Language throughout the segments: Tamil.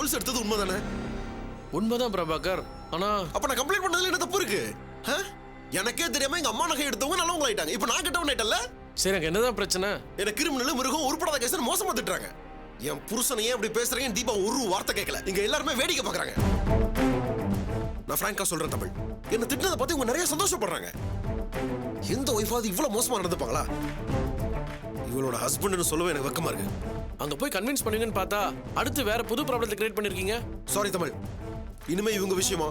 கொலுசு எடுத்தது உண்மைதானே? உண்மைதான் பிரபாகர். ஆனா அப்ப நான் கம்ப்ளைண்ட் பண்ணதுல என்ன தப்பு இருக்கு? எனக்கே தெரியாம எங்க அம்மா நகை எடுத்தவங்க நல்லவங்க ஆயிட்டாங்க. இப்ப நான் கெட்டவன் ஆயிட்டல்ல? சரி, அங்க என்னதான் பிரச்சனை? என்ன கிரிமினல் மிருகம் உருப்படாத கேஸ் மோசமா திட்டுறாங்க. என் புருஷனையே அப்படி பேசுறீங்க. தீபா ஒரு வார்த்தை கேட்கல. இங்க எல்லாருமே வேடிக்கை பாக்குறாங்க. நான் பிராங்கா சொல்றேன் தமிழ், என்ன திட்டினதை பார்த்து இவங்க நிறைய சந்தோஷப்படுறாங்க. எந்த ஒய்ஃபாவது இவ்வளவு மோசமா நடந்துப்பாங்களா? இவளோட ஹஸ்பண்ட்னு சொல்லவே எனக்கு வெக்கமா இருக்கு. அங்க போய் கன்வின்ஸ் பண்ணுவீங்கன்னு பார்த்தா அடுத்து வேற புது ப்ராப்ளத்தை கிரியேட் பண்ணிருக்கீங்க. சாரி தமிழ், இனிமே இவங்க விஷயமா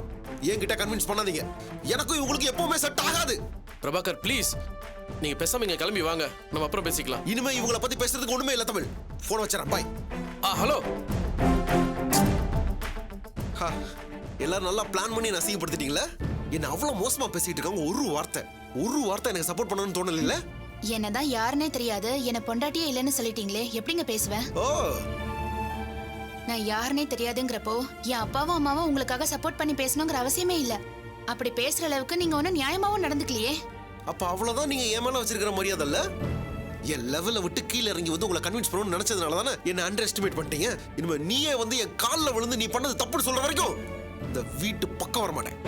என்கிட்ட கன்வின்ஸ் பண்ணாதீங்க. எனக்கும் இவங்களுக்கு எப்பவுமே செட் ஆகாது. பிரபாகர் ப்ளீஸ், நீங்க பேசாம இங்க கிளம்பி வாங்க, நம்ம அப்புறம் பேசிக்கலாம். இனிமே இவங்கள பத்தி பேசுறதுக்கு ஒண்ணுமே இல்ல தமிழ். போன் வச்சறேன், பை. ஹலோ. எல்லாரும் நல்லா பிளான் பண்ணி என்ன அசிங்கப்படுத்திட்டீங்களா? என்ன அவ்வளவு மோசமா பேசிட்டு இருக்காங்க. ஒரு வார்த்தை எனக்கு சப்போர்ட் பண்ணணும்னு தோணல இல்ல? என்னதான் யாருன்னே தெரியாது, என்ன பொண்டாட்டியே இல்லைன்னு சொல்லிட்டீங்களே, எப்படிங்க பேசுவேன்? ஓ, நான் யாருன்னே தெரியாதுங்கிறப்போ என் அப்பாவும் அம்மாவும் உங்களுக்காக சப்போர்ட் பண்ணி பேசணுங்கிற அவசியமே இல்ல. அப்படி பேசுற அளவுக்கு நீங்க ஒன்னும் நியாயமாவும் நடந்துக்கலையே. அப்ப அவ்வளவுதான் நீங்க என் மேல வச்சிருக்கிற மரியாதை இல்ல? என் லெவல்ல விட்டு கீழே இறங்கி வந்து உங்களை கன்வின்ஸ் பண்ணணும்னு நினைச்சதுனால தானே என்ன அண்டர் எஸ்டிமேட் பண்ணிட்டீங்க. இனிமே நீயே வந்து என் காலில் விழுந்து நீ பண்ணது தப்புன்னு சொல்ற வரைக்கும் இந்த வீட்டு பக்கம் வர மாட்டேன்.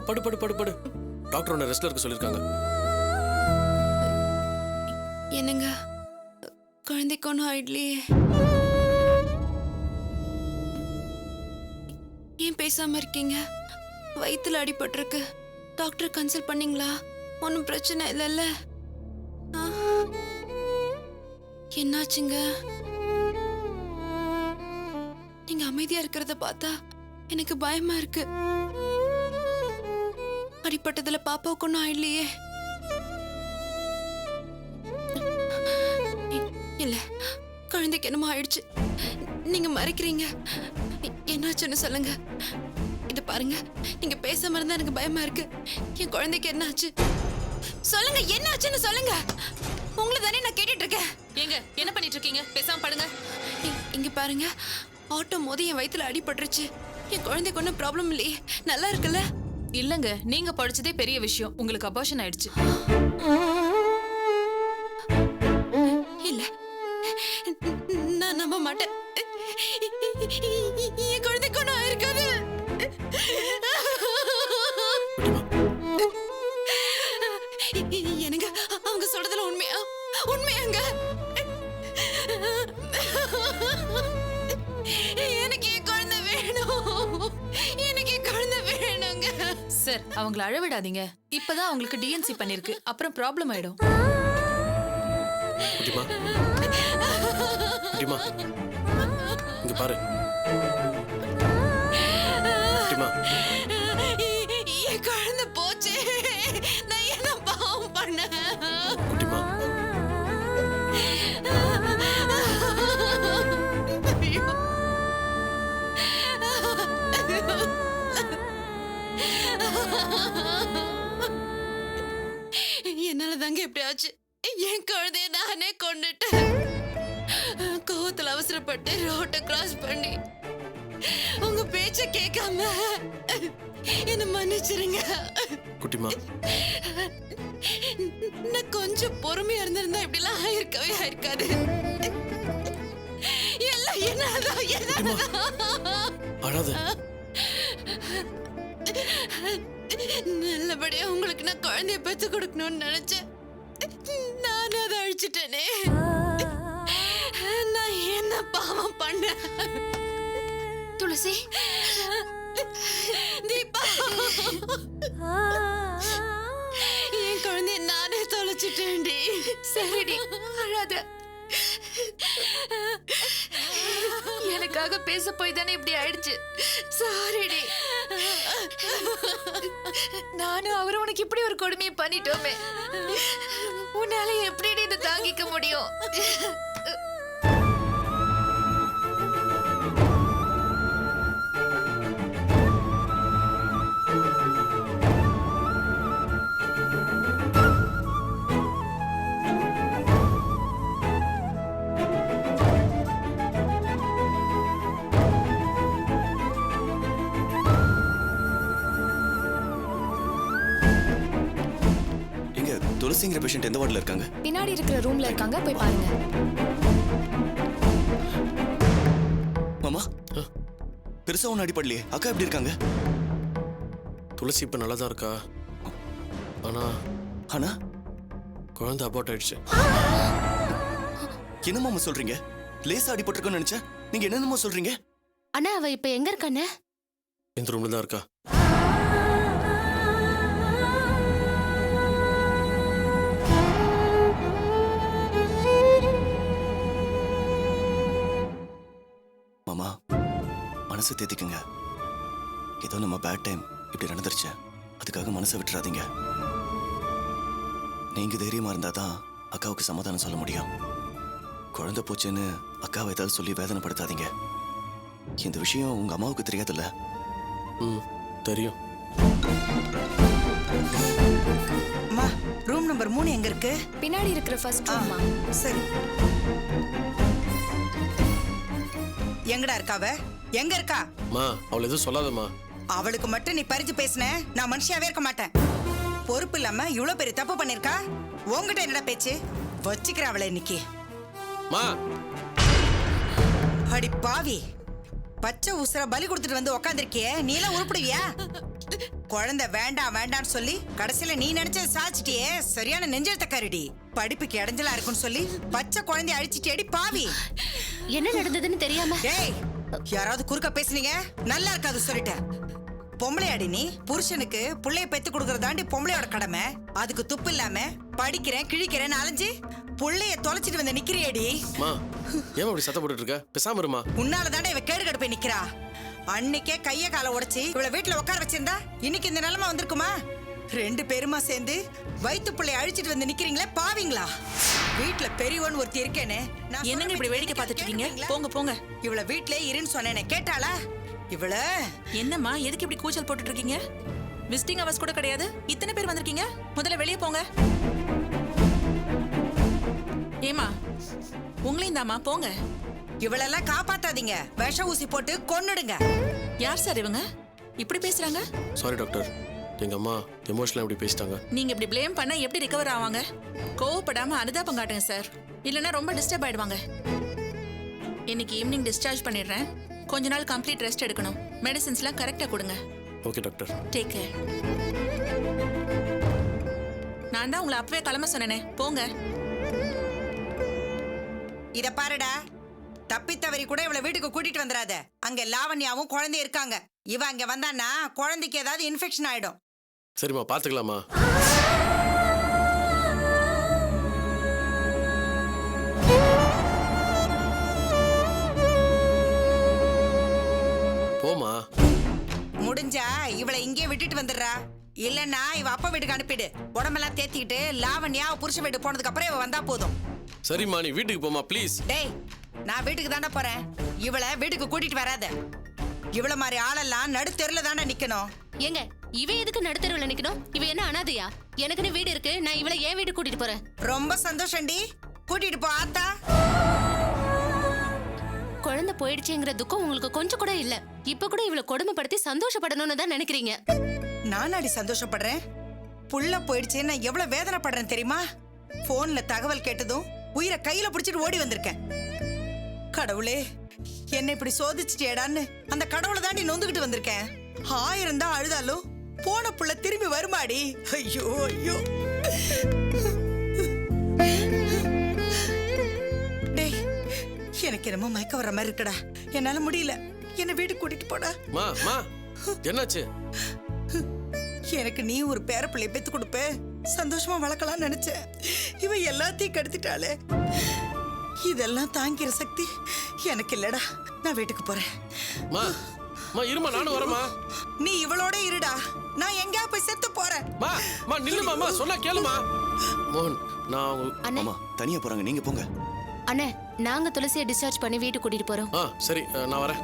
படு படு படு படு. டாக்டர் உன்னை ரெஸ்ட்ல இருக்க சொல்லிருக்காங்க. என்னங்க, குழந்தைக்கு ஒன்றும் ஆயிடலையே? ஏன் பேசாம இருக்கீங்க? வயித்துல அடிபட்டிருக்கு. டாக்டர் கன்சல்ட் பண்ணீங்களா? ஒன்றும் பிரச்சனை இல்லைல்ல? என்னாச்சுங்க? நீங்க அமைதியா இருக்கிறத பார்த்தா எனக்கு பயமா இருக்கு. அடிப்பட்டதுல பாப்பாவுக்கு ஒன்றும் ஆயிடலையே? இல்ல, குழந்தைக்கு என்னமோ ஆயிடுச்சு. நீங்க மறைக்கிறீங்க. என்னாச்சுன்னு சொல்லுங்க. இது பாருங்க, நீங்க பேசாம இருந்தா எனக்கு பயமா இருக்கு. என் குழந்தைக்கு என்னாச்சு சொல்லுங்க. என்னாச்சுன்னு சொல்லுங்க. உங்களை தானே நான் கேட்டுட்டு இருக்கேன். ஏங்க, என்ன பண்ணிட்டு இருக்கீங்க? பேசாம படுங்க. இங்க பாருங்க, ஆட்டோ மோதி என் வயித்துல அடிபட்டுருச்சு. என் குழந்தைக்கு ஒன்றும் ப்ராப்ளம் இல்லையே, நல்லா இருக்குல்ல? இல்லங்க, நீங்க படிச்சதே பெரிய விஷயம். உங்களுக்கு அபார்ஷன் ஆயிடுச்சு. இல்ல, நான் நம்ப மாட்டேன். என் குழந்தைக்கு ஒன்றும் ஆயிருக்காது. எனக்கு அவங்க சொல்றதுல உண்மையாங்க? எனக்கு என் குழந்தை வேணும். எனக்கு என் குழந்தை வேணுங்க. சார், அவங்கள அழவிடாதீங்க. இப்பதான் அவங்களுக்கு டிஎன்சி பண்ணிருக்கு. அப்புறம் ப்ராப்ளம் ஆயிடும். குட்டிமா, குட்டிமா, இங்க பாரு. குட்டிமா, என் குழந்தை போச்சு. நான் என்ன பாவம் பண்ணேன்? குட்டிமா, என்னால தாங்க எப்படி ஆச்சு. என் குழந்தைய நானே கொண்டுட்டேன். கோவத்துல அவசரப்பட்டு ரோட்டை கிராஸ் பண்ணி உங்க பேச்ச கேட்காம என்ன மன்னிச்சிருங்க. குட்டிமா, நான் கொஞ்சம் பொறுமையா இருந்திருந்தா இப்படிலாம் ஆயிருக்காது. எல்லாம் என்னதான் அழாத. நல்லபடியா உங்களுக்கு நான் குழந்தைய பெற்று கொடுக்கணும்னு நினைச்சேன். நானும் அதை அழிச்சிட்டேனே. நான் என்ன பாவம் பண்ண? துளசி, தீபா, என் குழந்தைய நானே தொலைச்சிட்டேன்டி. சரிடி, அழாத. எனக்காக பேச போய் தானே இப்படி ஆயிடுச்சு. சாரிடி. நானும் அவரும் உனக்கு இப்படி ஒரு கொடுமையை பண்ணிட்டோமே. உன்னால எப்படி இதை தாங்கிக்க முடியும்? துளசிங்கிற பேஷண்ட் எந்த வார்டுல இருக்காங்க? பின்னாடி இருக்கிற ரூம்ல இருக்காங்க, போய் பாருங்க. மாமா, பெருசா ஒன்னும் அடிப்படலையே. அக்கா எப்படி இருக்காங்க? துளசி இப்ப நல்லா தான் இருக்கா. ஆனா ஆனா குழந்தை அபார்ட் ஆயிடுச்சு. என்ன மாமா சொல்றீங்க? லேசா அடிபட்டிருக்கோன்னு நினைச்சேன். நீங்க என்னென்னமோ சொல்றீங்க. அண்ணா அவ இப்ப எங்க இருக்கானே? இந்த ரூம்ல தான் இருக்கா. மாமா, மனசை தேத்திக்குங்க. ஏதோ நம்ம பேட் டைம் இப்படி நடந்துருச்சு, அதுக்காக மனசை விட்டுறாதீங்க. நீங்க தைரியமா இருந்தாதான் அக்காவுக்கு சமாதானம் சொல்ல முடியும். குழந்தை போச்சுன்னு அக்காவை ஏதாவது சொல்லி வேதனைப்படுத்தாதீங்க. இந்த விஷயம் உங்க அம்மாவுக்கு தெரியாதுல்ல? தெரியும். அம்மா, ரூம் நம்பர் 3 எங்க இருக்கு? பின்னாடி இருக்கிற ஃபர்ஸ்ட் ரூம்மா. சரி. எங்கடா இருக்காவ? எங்க இருக்கா? மா, அவளை எதுவும் சொல்லாதம்மா. அவளுக்கு மட்டும் நீ பறிச்சு பேசின, நான் மனுஷியாவே இருக்க மாட்டேன். பொறுப்பு இல்லாம இவ்வளவு பெரிய தப்பு பண்ணிருக்கா. உன்கிட்ட என்னடா பேச்சு? வச்சுக்கிற அவளை இன்னைக்கு. மா, அடி பாவி, பச்சை உசுர பலி கொடுத்துட்டு வந்து உக்காந்துருக்கியே, நீ எல்லாம் உருப்பிடுவியா? குழந்தை வேண்டாம் வேண்டாம்னு சொல்லி கடைசியில நீ நினைச்சது சாச்சிட்டியே. சரியான நெஞ்செழுத்தக்காரிடி. படிப்புக்கு இடைஞ்சலா இருக்குன்னு சொல்லி பச்சை குழந்தைய அழிச்சிட்டேடி பாவி. என்ன நடந்ததுன்னு தெரியாம. ஏய், யாராவது குறுக்க பேசுனீங்க நல்லா இருக்காது சொல்லிட்டேன். பொம்பளையாடி நீ? புருஷனுக்கு புள்ளைய பெத்து கொடுக்கறதாண்டி பொம்பளையோட கடமை. அதுக்கு துப்பு இல்லாம படிக்கிறேன் கிழிக்கிறேன் அலைஞ்சு புள்ளைய தொலைச்சிட்டு வந்து நிக்கிறியேடி. மா, ஏன் அப்படி சத்தம் போட்டுட்டு இருக்க? பேசாம இருமா. உன்னாலதானே இவ கேடு கடுப்பை நிக்கிறா. அன்னைக்கே கைய கால உடைச்சி இவளை வீட்டுல உட்கார வச்சிருந்தா இன்னைக்கு இந்த நிலைமை வந்திருக்குமா? 2 பேருமா சேர்ந்து வயிற்று பிள்ளைய அழிச்சிட்டு வந்து நிக்கிறீங்களே பாவீங்களா? வீட்டுல பெரியவன் ஒருத்தி இருக்கேனே. என்னங்க இப்படி வேடிக்கை பார்த்துட்டு இருக்கீங்க? போங்க போங்க. இவள வீட்லயே இருன்னு சொன்னேனே, கேட்டாளா? இவள என்னம்மா, எதுக்கு இப்படி கூச்சல் போட்டுட்டு இருக்கீங்க? விசிட்டிங் அவர்ஸ் கூட கிடையாது, இத்தனை பேர் வந்திருக்கீங்க. முதல்ல வெளியே போங்க. ஏமா, உங்களையும் தாமா, போங்க. இவளெல்லாம் காப்பாத்தாதீங்க. விஷ ஊசி போட்டு கொன்னுடுங்க. யார் சார் இவங்க இப்படி பேசுறாங்க? சாரி டாக்டர், எங்க அம்மா எமோஷனலா இப்படி பேசிட்டாங்க. நீங்க இப்படி ப்ளேம் பண்ணா எப்படி ரிகவர் ஆவாங்க? கோவப்படாம அனுதாபம் காட்டுங்க சார், இல்லைன்னா ரொம்ப டிஸ்டர்ப் ஆயிடுவாங்க. இன்னைக்கு ஈவினிங் டிஸ்சார்ஜ் பண்ணிடுறேன். கொஞ்ச நாள் கம்ப்ளீட் ரெஸ்ட் எடுக்கணும். மெடிசின்ஸ்லாம் கரெக்டா கொடுங்க. Okay doctor. Take care. நான் தான் உங்களை அப்பவே கிளம்ப சொன்னேனே, போங்க. இத பாருடா, தப்பி தவறி கூட இவளை வீட்டுக்கு கூட்டிட்டு வந்துடாத. அங்க லாவண்யாவும் குழந்தை இருக்காங்க. இவ அங்க வந்தான்னா குழந்தைக்கு ஏதாவது இன்ஃபெக்ஷன் ஆயிடும். சரிம்மா, பாத்துக்கலாமா? போமா. முடிஞ்சா இவளை இங்கே விட்டுட்டு வந்துடுறா. இல்லன்னா இவ அப்பா வீட்டுக்கு அனுப்பிடு. உடம்பெல்லாம் தேத்திக்கிட்டு லாவண்யா புருஷ வீட்டுக்கு போனதுக்கு அப்புறம் இவ வந்தா போதும். சரிம்மா, நீ வீட்டுக்கு போமா ப்ளீஸ். டேய், நான் வீட்டுக்கு தானே போறேன். இவளை வீட்டுக்கு கூட்டிட்டு வராத. இவள மாதிரி ஆளெல்லாம் நடுத்தெருல தானே நிக்கணும். ஏங்க, இவ எதுக்கு நடுத்தருவுல நிக்கணும்? இவ என்ன அனாதையா? எனக்குன்னு வீடு இருக்கு. நான் இவளை ஏன் வீட்டுக்கு கூட்டிட்டு போறேன். ரொம்ப சந்தோஷம்டி, கூட்டிட்டு போ ஆத்தா. குழந்தை போயிடுச்சுங்கிற துக்கம் உங்களுக்கு கொஞ்சம் கூட இல்ல. இப்ப கூட இவளை கொடுமைப்படுத்தி சந்தோஷப்படணும்னு தான் நினைக்கிறீங்க. நானாடி சந்தோஷப்படுறேன். புள்ள போயிடுச்சு, நான் எவ்வளவு வேதனைப்படுறேன் தெரியுமா? போன்ல தகவல் கேட்டதும் உயிரை கையில பிடிச்சிட்டு ஓடி வந்திருக்கேன். கடவுளே, என்ன இப்படி சோதிச்சிட்டேடான்னு அந்த கடவுளை தாண்டி நொந்துகிட்டு வந்திருக்கேன். 1000 தான் அழுதாலும் போன புள்ள திரும்பி வருமாடி. ஐயோ ஐயோ. டேய், எனக்கு என்னமோ மயக்க வர்ற மாதிரி இருக்குடா. என்னால முடியல. என்ன வீட்டுக்கு கூட்டிட்டு போடா. மா, மா, என்னாச்சு? எனக்கு நீ ஒரு பேர பிள்ளைய பெத்து கொடுப்ப, சந்தோஷமா வளர்க்கலாம்னு நினைச்சேன். இவ எல்லாத்தையும் கெடுத்துட்டாளே. இதெல்லாம் தாங்கிற சக்தி எனக்கு இல்லடா. நான் வீட்டுக்கு போறேன். மா மா இருமா, நானும் வரேம்மா. நீ இவளோட இருடா. நான் எங்கேயா போய் செத்து போறேன். மா மா நில்லுமா, சொன்னா கேளுமா. மோகன், நான் அண்ணே அம்மா தனியா போறாங்க, நீங்க போங்க. அண்ணே, நாங்க துளசியை டிஸ்சார்ஜ் பண்ணி வீட்டுக்கு கூட்டிட்டு போறோம். சரி, நான் வரேன்.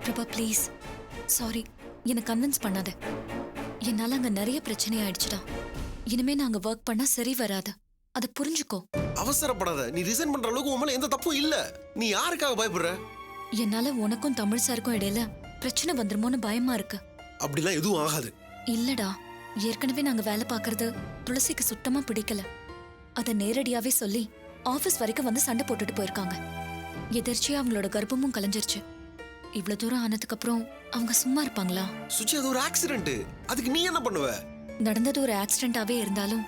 பிரபா ப்ளீஸ், சாரி, என்னை கன்வின்ஸ் பண்ணாத. என்னால அங்க நிறைய பிரச்சனை ஆயிடுச்சுடா. இனிமே நாங்க ஒர்க் பண்ணா சரி வராது, அதை புரிஞ்சுக்கோ. அவசரப்படாத. நீ ரிசைன் பண்ற அளவுக்கு உன் மேல எந்த தப்பும் இல்ல. நீ யாருக்காக பயப்படுற? என்னால உனக்கும் தமிழ் சாருக்கும் இடையில பிரச்சனை வந்துருமோன்னு பயமா இருக்கு. அப்படிலாம் எதுவும் ஆகாது. இல்லடா, ஏற்கனவே நாங்க வேலை பார்க்கறது துளசிக்கு சுத்தமா பிடிக்கல. அத நேரடியாவே சொல்லி ஆபீஸ் வரைக்கும் வந்து சண்டை போட்டுட்டு போயிருக்காங்க. எதிர்ச்சியா அவங்களோட கர்ப்பமும் கலைஞ்சிருச்சு. இவ்வளவு தூரம் ஆனதுக்கு அப்புறம் அவங்க சும்மா இருப்பாங்களா? சுச்சி, அது ஒரு ஆக்சிடென்ட். அதுக்கு நீ என்ன பண்ணுவ? நடந்தது ஒரு ஆக்சிடென்டாவே இருந்தாலும்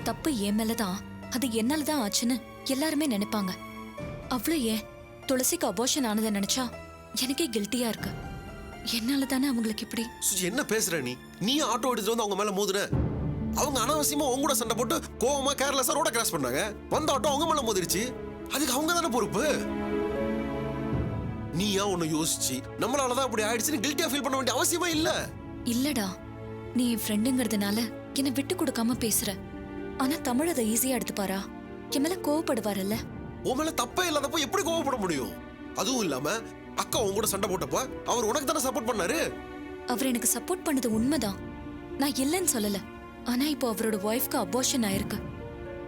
தப்பு என் மேலதான், அது என்னாலதான் ஆச்சுன்னு எல்லாருமே நினைப்பாங்க. அவ்வளவு ஏன், துளசிக்கு அபார்ஷன் ஆனதை நினைச்சா எனக்கே கில்ட்டியா இருக்கு. என்னால தானே அவங்களுக்கு இப்படி. சுச்சி, என்ன பேசுற நீ? நீ ஆட்டோ எடுத்துட்டு வந்து அவங்க மேல மோதுன. அவங்க அனாவசியமா உங்க கூட சண்டை போட்டு கோவமா கேர்லெஸ்ஸா ரோட கிராஸ் பண்ணாங்க. வந்த ஆட்டோ அவங்க மேல மோதிருச்சு. அதுக்கு அவங்க தானே பொறுப்பு. நீ ஏன் ஒன்னு யோசிச்சு நம்மளாலதான் அப்படி ஆயிடுச்சுன்னு கில்ட்டியா ஃபீல் பண்ண வேண்டிய அவசியமே இல்ல. இல்லடா, நீ என் ஃப்ரெண்டுங்கிறதுனால என்னை விட்டு கொடுக்காம பேசுற. ஆனா தமிழ் அதை ஈஸியா எடுத்துப்பாரா? என் மேல கோவப்படுவாரல்ல. உன் மேல தப்பே இல்லாதப்போ எப்படி கோவப்பட முடியும்? அதுவும் இல்லாம அக்கா உன் கூட சண்டை போட்டப்ப அவர் உனக்கு தானே சப்போர்ட் பண்ணாரு. அவர் எனக்கு சப்போர்ட் பண்ணது உண்மைதான், நான் இல்லைன்னு சொல்லல. ஆனா இப்போ அவரோட ஒய்ஃப்க்கு அபார்ஷன் ஆயிருக்கு.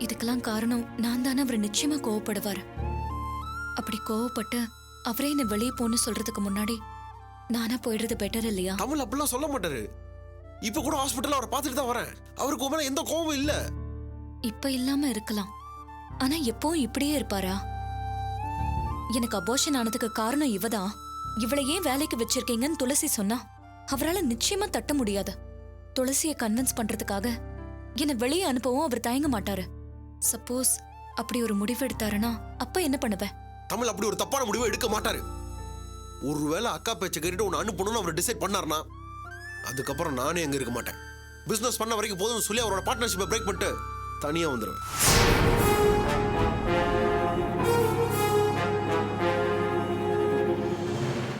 இதுக்கெல்லாம் காரணம் நான் தானே. அவர் நிச்சயமா கோவப்படுவாரு. அப்படி கோவப்பட்டு அவரே என்ன வெளியே போன்னு சொல்றதுக்கு முன்னாடி நானா போயிடுறது பெட்டர் இல்லையா? தமிழ் அப்படிலாம் சொல்ல மாட்டாரு. இப்ப கூட ஹாஸ்பிட்டல்ல அவரை பார்த்துட்டு தான் வரேன். அவருக்கு உன் மேல எந்த கோவமும் இல்ல. இப்ப இல்லாம இருக்கலாம், ஆனா எப்பவும் இப்படியே இருப்பாரா? எனக்கு அபார்ஷன் ஆனதுக்கு காரணம் இவதான். இவளை ஏன் வேலைக்கு வச்சிருக்கீங்கன்னு துளசி சொன்னா அவரால நிச்சயமா தட்ட முடியாது. துளசியை கன்வின்ஸ் பண்றதுக்காக என்னை வெளியே அனுப்பவும் அவர் தயங்க மாட்டாரு. சப்போஸ் அப்படி ஒரு முடிவு எடுத்தாருன்னா அப்ப என்ன பண்ணுவேன்? தமிழ் அப்படி ஒரு தப்பான முடிவை எடுக்க மாட்டாரு. ஒருவேளை அக்கா பேச்ச கேட்டுட்டு உன்னை அனுப்பணும்னு அவர் டிசைட் பண்ணாருன்னா அதுக்கப்புறம் நானே அங்க இருக்க மாட்டேன். பிசினஸ் பண்ண வரைக்கும் போதும் சொல்லி அவரோட பார்ட்னர்ஷிப்பை பிரேக் பண்ணிட்டு தனியா வந்துருவேன்.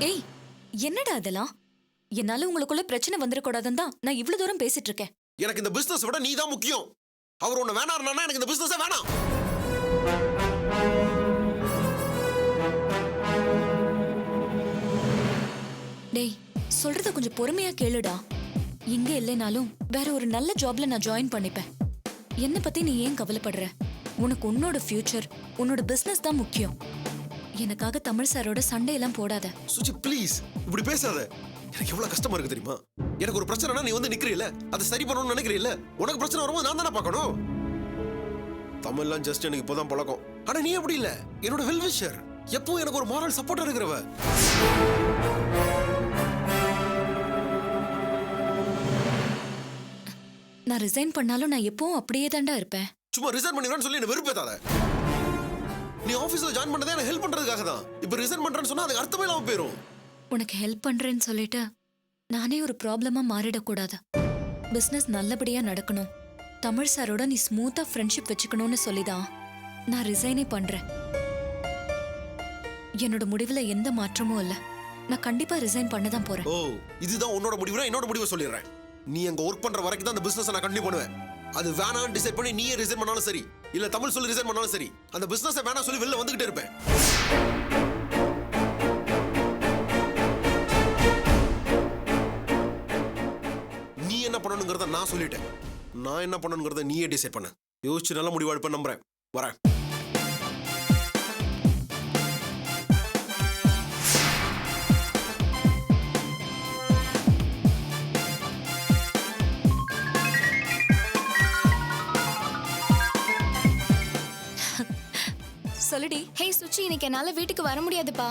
ஏய், என்னடா அதெல்லாம்? என்னால உங்களுக்குள்ள பிரச்சனை வந்துடக்கூடாதுன்னு தான் நான் இவ்வளவு தூரம் பேசிட்டு இருக்கேன். எனக்கு இந்த பிசினஸ் விட நீ தான் முக்கியம். அவர் உன்னை வேணாம்னா எனக்கு இந்த பிசினஸே வேணாம். டேய், சொல்றத கொஞ்சம் பொறுமையா கேளுடா. இங்க இல்லைனாலும் வேற ஒரு நல்ல ஜாப்ல நான் ஜாயின் பண்ணிப்பேன். என்ன பத்தி நீ ஏன் கவலைப்படுற? உனக்கு உன்னோட ஃபியூச்சர், உன்னோட பிசினஸ் தான் முக்கியம். எனக்காக தமிழ் சாரோட சண்டையெல்லாம் போடாத. சுச்சி ப்ளீஸ், இப்படி பேசாத. எனக்கு எவ்வளவு கஷ்டமா இருக்கு தெரியுமா? எனக்கு ஒரு பிரச்சனைனா நீ வந்து நிக்கிறீல, அதை சரி பண்ணணும்னு நினைக்கிறீல. உனக்கு பிரச்சனை வரும்போது நான் தானே பார்க்கணும். தமிழ்லாம் ஜஸ்ட் எனக்கு இப்போதான் பழக்கம். ஆனா நீ அப்படி இல்ல, என்னோட வெல் விஷர். எப்பவும் எனக்கு ஒரு மாரல் சப்போர்ட்டா இருக்கிறவ. நான் ரிசைன் பண்ணாலும் நான் எப்பவும் அப்படியே தாண்டா இருப்பேன். சும்மா ரிசைன் பண்ணிடுறேன்னு சொல்லி என்ன வெறுப்பேத்தாத. நீ ஆபீஸ்ல ஜாயின் பண்ணதே எனக்கு ஹெல்ப் பண்றதுக்காக தான். இப்போ ரிசைன் பண்றேன்னு சொன்னா அதுக்கு அர்த்தமே இல்லாம போயிடும். உனக்கு ஹெல்ப் பண்றேன்னு சொல்லிட்டு நானே ஒரு ப்ராப்ளமா மாறிடக்கூடாது. பிசினஸ் நல்லபடியா நடக்கணும், தமிழ் சாரோட நீ ஸ்மூத்தா ஃப்ரெண்ட்ஷிப் வச்சுக்கணும்னு சொல்லிதான் நான் ரிசைனே பண்றேன். என்னோட முடிவுல எந்த மாற்றமும் இல்ல. நான் கண்டிப்பா ரிசைன் பண்ண தான் போறேன். ஓ, இதுதான் உன்னோட முடிவுனா என்னோட முடிவை சொல்லிடுறேன். நீ அங்க ஒர்க் பண்ற வரைக்கும் தான் அந்த பிசினஸ் நான் கண்டினியூ பண்ணுவேன். அது வேணான்னு டிசைட் பண்ணி நீயே ரிசைன் பண்ணாலும் சரி, இல்ல தமிழ் சொல்லி ரிசைன் பண்ணாலும் சரி, அந்த பிசினஸ் வேணாம் சொல்லி வெளில வந்துகிட்டே இருப்பேன். நீ என்ன பண்ணணுங்கிறத நான் சொல்லிட்டேன். நான் என்ன பண்ணணுங்கிறத நீயே டிசைட் பண்ண. யோசிச்சு நல்ல முடிவு எடுப்பேன் நம்புறேன். வரேன். சொல்லுடி. ஹே சுச்சி, இன்னைக்கு என்னால வீட்டுக்கு வர முடியாதுப்பா.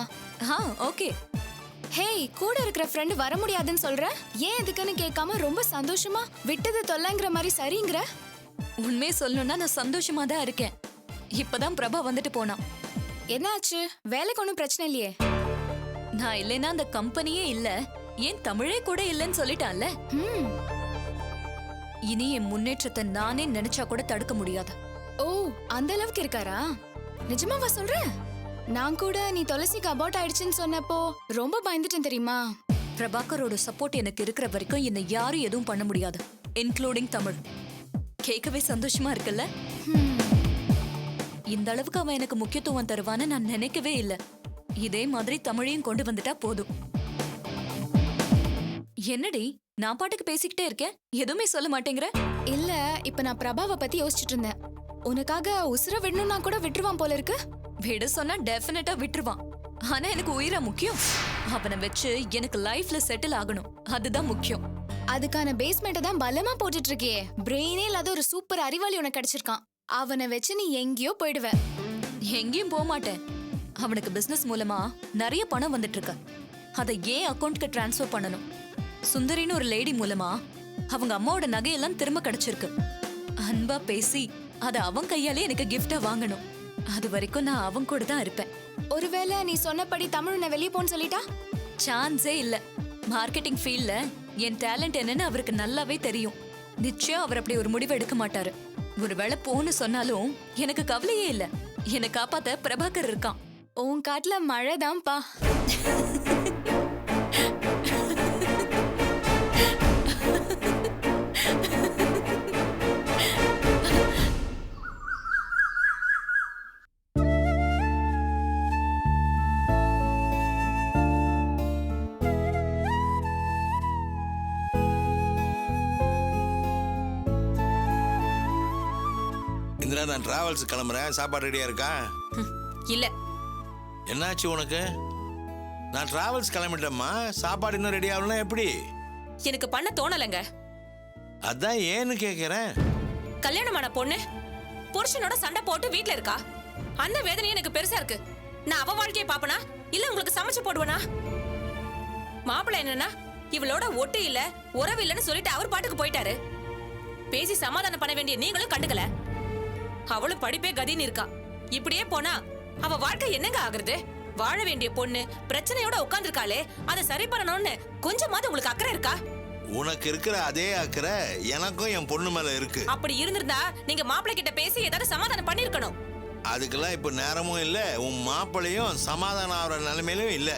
ஓகே. ஹேய், கூட இருக்கிற ஃப்ரெண்ட் வர முடியாதுன்னு சொல்ற? ஏன் எதுக்குன்னு கேட்காம ரொம்ப சந்தோஷமா விட்டது தொல்லைங்கிற மாதிரி சரிங்கிற? உண்மையை சொல்லணும்னா நான் சந்தோஷமா தான் இருக்கேன். இப்பதான் பிரபா வந்துட்டு போனா. என்னாச்சு? வேலைக்கு ஒன்றும் பிரச்சனை இல்லையே? நான் இல்லைன்னா அந்த கம்பெனியே இல்ல. ஏன் தமிழே கூட இல்லைன்னு சொல்லிட்டான்ல. ம். இனி என் முன்னேற்றத்தை நானே நினைச்சா கூட தடுக்க முடியாது. ஓ, அந்த அளவுக்கு இருக்காரா? நிஜமாவா சொல்ற? நான் கூட நீ துளசிக்கு அபார்ட் ஆயிடுச்சுன்னு சொன்னப்போ ரொம்ப பயந்துட்டேன் தெரியுமா? பிரபாகரோட சப்போர்ட் எனக்கு இருக்கிற வரைக்கும் என்னை யாரும் எதுவும் பண்ண முடியாது, இன்க்ளூடிங் தமிழ். கேட்கவே சந்தோஷமா இருக்குல்ல? இந்த அளவுக்கு அவன் எனக்கு முக்கியத்துவம் தருவான்னு நான் நினைக்கவே இல்லை. இதே மாதிரி தமிழையும் கொண்டு வந்துட்டா போதும். என்னடி நான் பாட்டுக்கு பேசிக்கிட்டே இருக்கேன், எதுவுமே சொல்ல மாட்டேங்கிற? இல்ல, இப்ப நான் பிரபாவை பத்தி யோசிச்சுட்டு இருந்தேன். உனக்காக உசுர விடணும்னா கூட விட்டுருவான் போல இருக்கு. விட சொன்னா டெஃபினட்டா விட்டுருவான். ஆனா எனக்கு உயிரா முக்கியம். அவனை வச்சு எனக்கு லைஃப்ல செட்டில் ஆகணும், அதுதான் முக்கியம். அதுக்கான பேஸ்மெண்ட்டை தான் பலமா போட்டுட்டு இருக்கியே. பிரெயினே இல்லாத ஒரு சூப்பர் அறிவாளி உனக்கு கிடைச்சிருக்கான். அவனை வச்சு நீ எங்கேயோ போயிடுவ. எங்கேயும் போக மாட்டேன். அவனுக்கு பிசினஸ் மூலமா நிறைய பணம் வந்துட்டு இருக்கு. அதை ஏன் அக்கௌண்ட்க்கு டிரான்ஸ்ஃபர் பண்ணணும். சுந்தரின்னு ஒரு லேடி மூலமா அவங்க அம்மாவோட நகையெல்லாம் திரும்ப கிடைச்சிருக்கு. அன்பா பேசி அதை அவன் கையாலே எனக்கு கிஃப்டா வாங்கணும். அது வரைக்கும் நான் அவன் கூட தான் இருப்பேன். ஒருவேளை நீ சொன்னபடி தமிழ் உன்னை வெளியே போன்னு சொல்லிட்டா? சான்ஸே இல்ல. மார்க்கெட்டிங் ஃபீல்ட்ல என் டேலண்ட் என்னன்னு அவருக்கு நல்லாவே தெரியும். நிச்சயம் அவர் அப்படி ஒரு முடிவு எடுக்க மாட்டாரு. ஒருவேளை போன்னு சொன்னாலும் எனக்கு கவலையே இல்ல. என்னை காப்பாத்த பிரபாகர் இருக்கான். உன் காட்டுல மழைதான்ப்பா. இந்திரா, நான் டிராவல்ஸ் கிளம்புறேன். சாப்பாடு ரெடியா இருக்கா? இல்ல. என்னாச்சு உனக்கு? நான் டிராவல்ஸ் கிளம்பிட்டேம்மா. சாப்பாடு இன்னும் ரெடி ஆகலாம் எப்படி? எனக்கு பண்ண தோணலைங்க. அதான் ஏன்னு கேட்கிறேன். கல்யாணமான பொண்ணு புருஷனோட சண்டை போட்டு வீட்ல இருக்கா. அந்த வேதனை எனக்கு பெருசா இருக்கு. நான் அவ வாழ்க்கையை பாப்பனா இல்ல உங்களுக்கு சமைச்சு போடுவனா? மாப்பிள்ளை என்னன்னா இவளோட ஒட்டு இல்ல உறவு இல்லன்னு சொல்லிட்டு அவர் பாட்டுக்கு போயிட்டாரு. பேசி சமாதானம் பண்ண வேண்டிய நீங்களும் கண்டுக்கல. அவளும் படிப்பே கதின்னு இருக்கா. இப்படியே போனா அவ வாழ்க்கை என்னங்க ஆகுறது? வாழ வேண்டிய பொண்ணு பிரச்சனையோட உட்கார்ந்துருக்காளே, அதை சரி பண்ணணும்னு கொஞ்சமாவது உங்களுக்கு அக்கறை இருக்கா? உனக்கு இருக்கிற அதே அக்கறை எனக்கும் என் பொண்ணு மேல இருக்கு. அப்படி இருந்திருந்தா நீங்க மாப்பிள்ளை கிட்ட பேசி ஏதாவது சமாதானம் பண்ணிருக்கணும். அதுக்கெல்லாம் இப்ப நேரமும் இல்ல, உன் மாப்பிள்ளையும் சமாதானம் ஆகிற நிலைமையிலும் இல்ல.